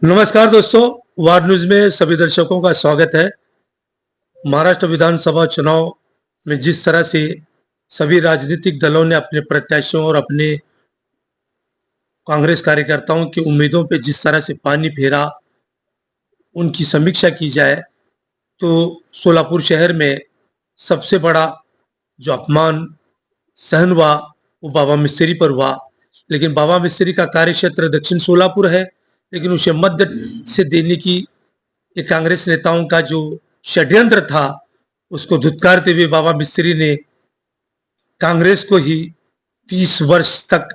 नमस्कार दोस्तों, वार न्यूज में सभी दर्शकों का स्वागत है। महाराष्ट्र विधानसभा चुनाव में जिस तरह से सभी राजनीतिक दलों ने अपने प्रत्याशियों और अपने कांग्रेस कार्यकर्ताओं की उम्मीदों पे जिस तरह से पानी फेरा, उनकी समीक्षा की जाए तो सोलापुर शहर में सबसे बड़ा जो अपमान सहन हुआ वो बाबा मिस्त्री पर हुआ। लेकिन बाबा मिस्त्री का कार्यक्षेत्र दक्षिण सोलापुर है, लेकिन उसे मध्य से देने की ये कांग्रेस नेताओं का जो षड्यंत्र था उसको धुतकारते हुए बाबा मिस्त्री ने कांग्रेस को ही 30 वर्ष तक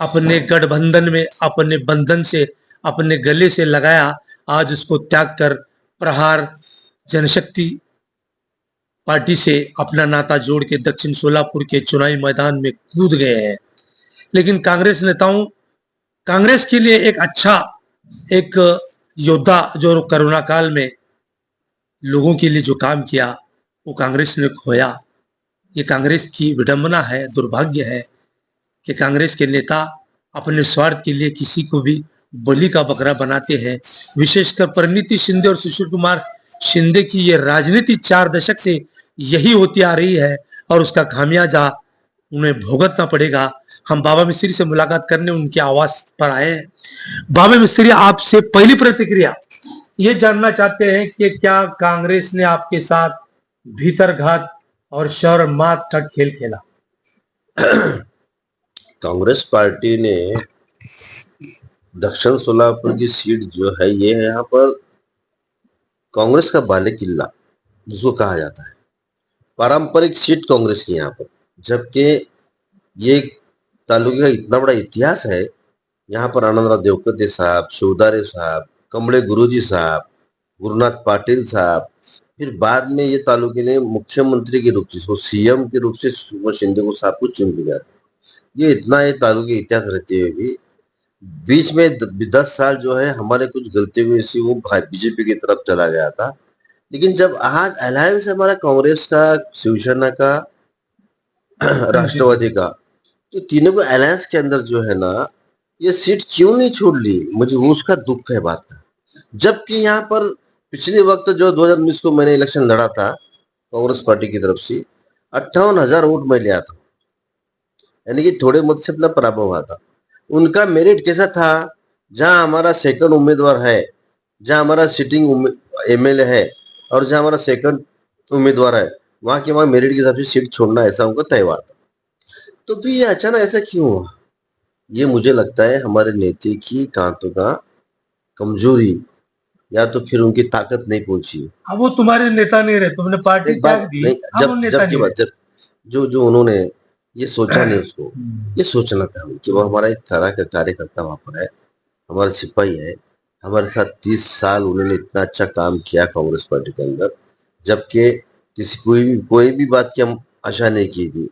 अपने गठबंधन में अपने बंधन से अपने गले से लगाया। आज उसको त्याग कर प्रहार जनशक्ति पार्टी से अपना नाता जोड़ के दक्षिण सोलापुर के चुनावी मैदान में कूद गए हैं। लेकिन कांग्रेस नेताओं कांग्रेस के लिए एक अच्छा एक योद्धा जो कोरोना काल में लोगों के लिए जो काम किया वो कांग्रेस ने खोया। ये कांग्रेस की विडंबना है, दुर्भाग्य है कि कांग्रेस के नेता अपने स्वार्थ के लिए किसी को भी बलि का बकरा बनाते हैं। विशेषकर परिणीति शिंदे और सुशील कुमार शिंदे की ये राजनीति 4 दशक से यही होती आ रही है और उसका खामियाजा उन्हें भुगतना पड़ेगा। हम बाबा मिस्त्री से मुलाकात करने उनके आवास पर आए हैं। बाबा मिस्त्री, आपसे पहली प्रतिक्रिया ये जानना चाहते हैं कि क्या कांग्रेस ने आपके साथ भीतरघात और शर मात का खेल खेला? कांग्रेस पार्टी ने दक्षिण सोलापुर की सीट जो है ये है यहाँ पर कांग्रेस का बाले किल्ला जिसको कहा जाता है। पारंपरिक सीट कांग्रेस की यहाँ पर, जबकि ये तालुके का इतना बड़ा इतिहास है। यहाँ पर आनंदराव देवकते साहब, शिवदारे साहब, कमले गुरुजी साहब, गुरुनाथ पाटिल साहब, फिर बाद में ये तालुके ने मुख्यमंत्री के रूप से सीएम के रूप से शिंदे को साहब को चुन लिया। ये इतना ये तालुके इतिहास रहते हुए भी बीच में 10 साल जो है हमारे कुछ गलती हुई सी वो बीजेपी की तरफ चला गया था। लेकिन जब आज अलायंस हमारा कांग्रेस का, शिवसेना का, राष्ट्रवादी का, तो तीनों को अलायंस के अंदर जो है ना ये सीट क्यों नहीं छोड़ ली, मुझे वो उसका दुख है बात का। जबकि यहाँ पर पिछले वक्त जो 2019 को मैंने इलेक्शन लड़ा था कांग्रेस पार्टी की तरफ से 58,000 वोट मैं लिया था, यानी कि थोड़े मत से अपना पराभव हुआ था। उनका मेरिट कैसा था, जहां हमारा सेकंड उम्मीदवार है, जहां हमारा सिटिंग एमएलए है और जहां हमारा सेकंड उम्मीदवार है, वहां के वहां मेरिट के हिसाब से सीट छोड़ना ऐसा उनका तय हुआ था। तो भी ये अचानक ऐसा क्यों हुआ? ये मुझे लगता है हमारे नेता की कांतों का कमजोरी या तो फिर उनकी ताकत नहीं पहुंची। अब वो तुम्हारे नेता नहीं रहे, तुमने पार्टी त्याग दी। जब जो जो उन्होंने ये सोचा नहीं, उसको ये सोचना था कि वो हमारा एक तरह का कार्यकर्ता वहां पर है, हमारा सिपाही है, हमारे साथ 30 साल उन्होंने इतना अच्छा काम किया कांग्रेस पार्टी के अंदर, जबकि किसी कोई भी बात की हम आशा नहीं की थी।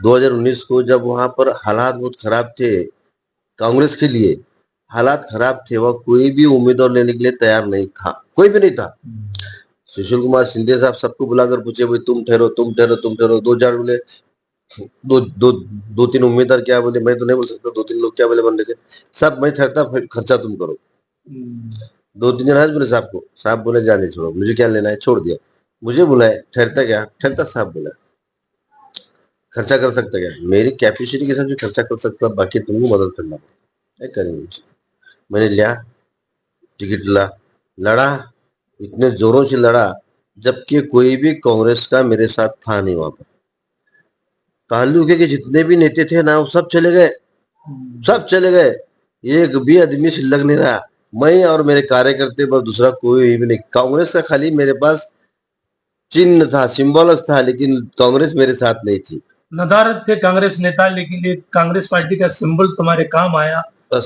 2019 को जब वहां पर हालात बहुत खराब थे कांग्रेस के लिए, हालात खराब थे, वह कोई भी उम्मीदवार लेने के लिए तैयार नहीं था, कोई भी नहीं था। सुशील कुमार शिंदे साहब सबको बुलाकर पूछे भाई तुम ठहरो तुम ठहरो तुम ठहरो, 2-4 बोले, दो तीन उम्मीदवार क्या बोले, मैं तो नहीं बोल सकता, 2-3 लोग क्या बोले बन रहे थे, सब मैं ठहरता, खर्चा तुम करो। 2-3 दिन आज बोले साहब को, साहब बोले जाने छोड़ो, मुझे क्या लेना है, छोड़ दिया। मुझे बुलाए, ठहरता क्या, ठहरता, साहब बोला खर्चा कर सकता क्या, मेरी कैपेसिटी के हिसाब से खर्चा कर सकता, बाकी तुमको मदद करना पड़ता, करेंगे। मैंने लिया टिकट, लड़ा, इतने जोरों से लड़ा, जबकि कोई भी कांग्रेस का मेरे साथ था नहीं वहां पर। तालुके के जितने भी नेता थे ना वो सब चले गए, सब चले गए, एक भी आदमी से लग नहीं रहा। मैं और मेरे कार्यकर्ते बस, दूसरा कोई भी नहीं। कांग्रेस का खाली मेरे पास चिन्ह था, सिंबल्स था, लेकिन कांग्रेस मेरे साथ नहीं थी। नदारत थे कांग्रेस नेता, लेकिन ये कांग्रेस पार्टी का सिंबल तुम्हारे काम आया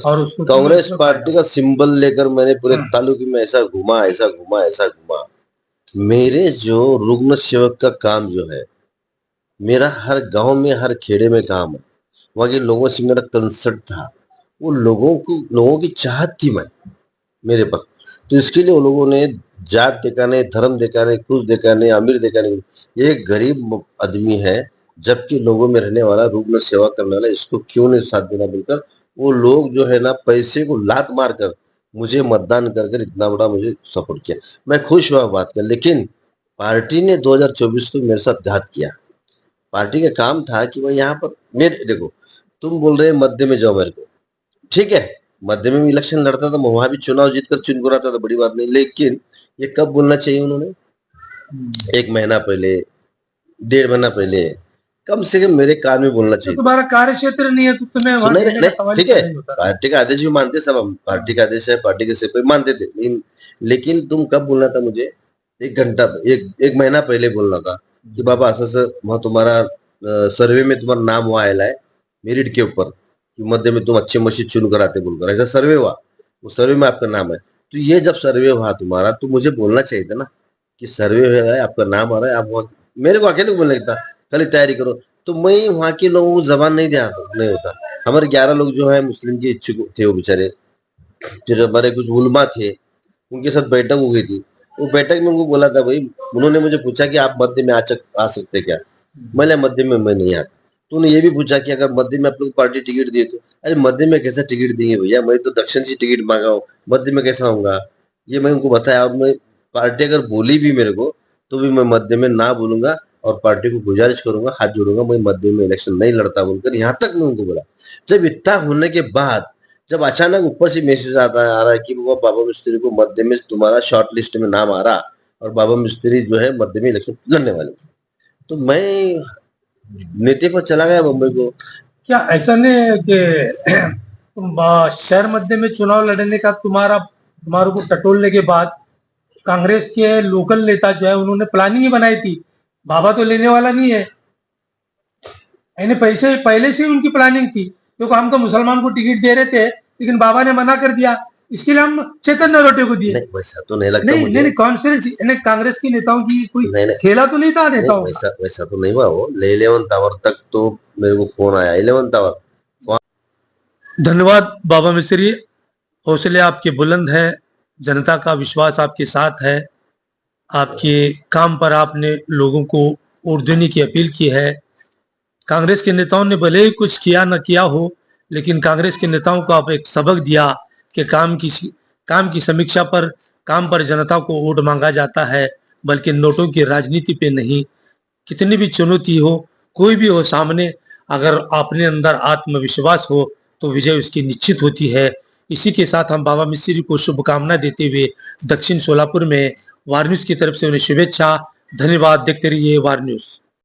और उसको कांग्रेस पार्टी का सिंबल लेकर मैंने पूरे तालुके में ऐसा घुमा, ऐसा घुमा, ऐसा घुमा। मेरे जो रुग्ण सेवक का काम जो है, मेरा हर गांव में हर खेड़े में काम है, वहां के लोगों से मेरा कंसर्ट था, वो लोगों की चाहत थी मैं मेरे पर। तो इसके लिए उन लोगों ने जात देखा नहीं, धर्म देखा नहीं, कुछ देखा नहीं, अमीर देखा नहीं, ये एक गरीब आदमी है जबकि लोगों में रहने वाला, रुग्ण सेवा करने वाला, इसको क्यों नहीं साथ देना बोलकर वो लोग जो है ना पैसे को लात मारकर मुझे मतदान कर कर इतना बड़ा मुझे सपोर्ट किया, मैं खुश हुआ बात कर। लेकिन पार्टी ने 2024 को मेरे साथ घात किया। पार्टी का काम था कि वो यहाँ पर मेरे देखो, तुम बोल रहे मध्य में जाओ मेरे को, ठीक है, मध्य में भी इलेक्शन लड़ता था, मैं वहां भी चुनाव जीतकर चुन को आता था, बड़ी बात नहीं। लेकिन ये कब बोलना चाहिए उन्होंने? 1 महीना पहले, 1.5 महीना पहले, कम से कम मेरे कान में बोलना तो चाहिए। तुम्हारा कार्य क्षेत्र नहीं है तो तुम्हें वहां नहीं कहने का नहीं, सवाल ठीक ही है, नहीं होता। पार्टी का आदेश भी मानते सब, हम पार्टी का आदेश है, पार्टी के सिपाही मानते थे। लेकिन तुम कब बोलना था मुझे? 1 घंटा, एक महीना पहले बोलना था कि बाबा असं वहां तुम्हारा सर्वे में तुम्हारा नाम हुआ आयला है मेरिट के ऊपर कि मध्य में तुम अच्छे मशीद चुन कर आते बोलकर, ऐसा सर्वे हुआ, वो सर्वे में आपका नाम है। तो ये जब सर्वे हुआ तुम्हारा तो मुझे बोलना चाहिए था ना कि सर्वे हो रहा है, आपका नाम आ रहा है, आप वहाँ, मेरे को अकेले को बोलने लगता खाली तैयारी करो, तो मैं वहाँ के लोगों को जबान नहीं दिया, नहीं होता। हमारे 11 लोग जो है मुस्लिम के इच्छुक थे वो बेचारे, फिर हमारे कुछ उलमा थे, उनके साथ बैठक हो गई थी। वो बैठक में उनको बोला था भाई, उन्होंने मुझे पूछा कि आप मध्य में आ सकते क्या? मैंने मध्य में मैं नहीं आता। तो उन्होंने ये भी पूछा कि अगर मध्य में आप लोग पार्टी टिकट दिए तो, अरे मध्य में कैसा टिकट देंगे भैया, मैं तो दक्षिण से टिकट मांगा हूँ, मध्य में कैसा होगा? ये मैं उनको बताया। और मैं पार्टी अगर बोली भी मेरे को तो भी मैं मध्य में ना बोलूंगा और पार्टी को गुजारिश करूंगा, हाथ जोड़ूंगा, मैं मध्य में इलेक्शन नहीं लड़ता बोलकर यहाँ तक मैं उनको बोला। जब इतना होने के बाद जब अचानक ऊपर से मैसेज आ रहा है कि वो बाबा मिस्त्री को मध्य में तुम्हारा शॉर्ट लिस्ट में नाम आ रहा और बाबा मिस्त्री जो है मध्य में इलेक्शन लड़ने वाले, तो मैं नेते पर चला गया बम्बई को। क्या ऐसा नहीं है कि तुम शहर मध्य में चुनाव लड़ने का तुम्हारे को टटोलने के बाद कांग्रेस के लोकल नेता जो है उन्होंने प्लानिंग ही बनाई थी, बाबा तो लेने वाला नहीं है, यानी पैसे पहले से ही उनकी प्लानिंग थी, क्योंकि हम तो मुसलमान को टिकट दे रहे थे लेकिन बाबा ने मना कर दिया, इसके लिए हम चैतन्य रोटे को दिए। नहीं वैसा तो नहीं लगता नहीं मुझे। नहीं कॉन्स्पिरेसी कांग्रेस के नेताओं की कोई नहीं नहीं, खेला तो नहीं था नेताओं का। वैसा वैसा तो नहीं हुआ। वो 11th आवर तक तो मेरे को फोन आया, 11th आवर। धन्यवाद बाबा मिस्त्री, हौसले आपके बुलंद हैं, जनता का विश्वास आपके साथ है, आपके काम पर आपने लोगों को वोट देने की अपील की है। कांग्रेस के नेताओं ने भले ही कुछ किया न किया हो, लेकिन कांग्रेस के नेताओं को आप एक सबक दिया कि काम की समीक्षा पर, काम पर जनता को वोट मांगा जाता है, बल्कि नोटों की राजनीति पे नहीं। कितनी भी चुनौती हो, कोई भी हो सामने, अगर अपने अंदर आत्मविश्वास हो तो विजय उसकी निश्चित होती है। इसी के साथ हम बाबा मिस्त्री को शुभकामना देते हुए दक्षिण सोलापुर में वार न्यूज की तरफ से उन्हें शुभेच्छा, धन्यवाद। देखते रहिए वार न्यूज।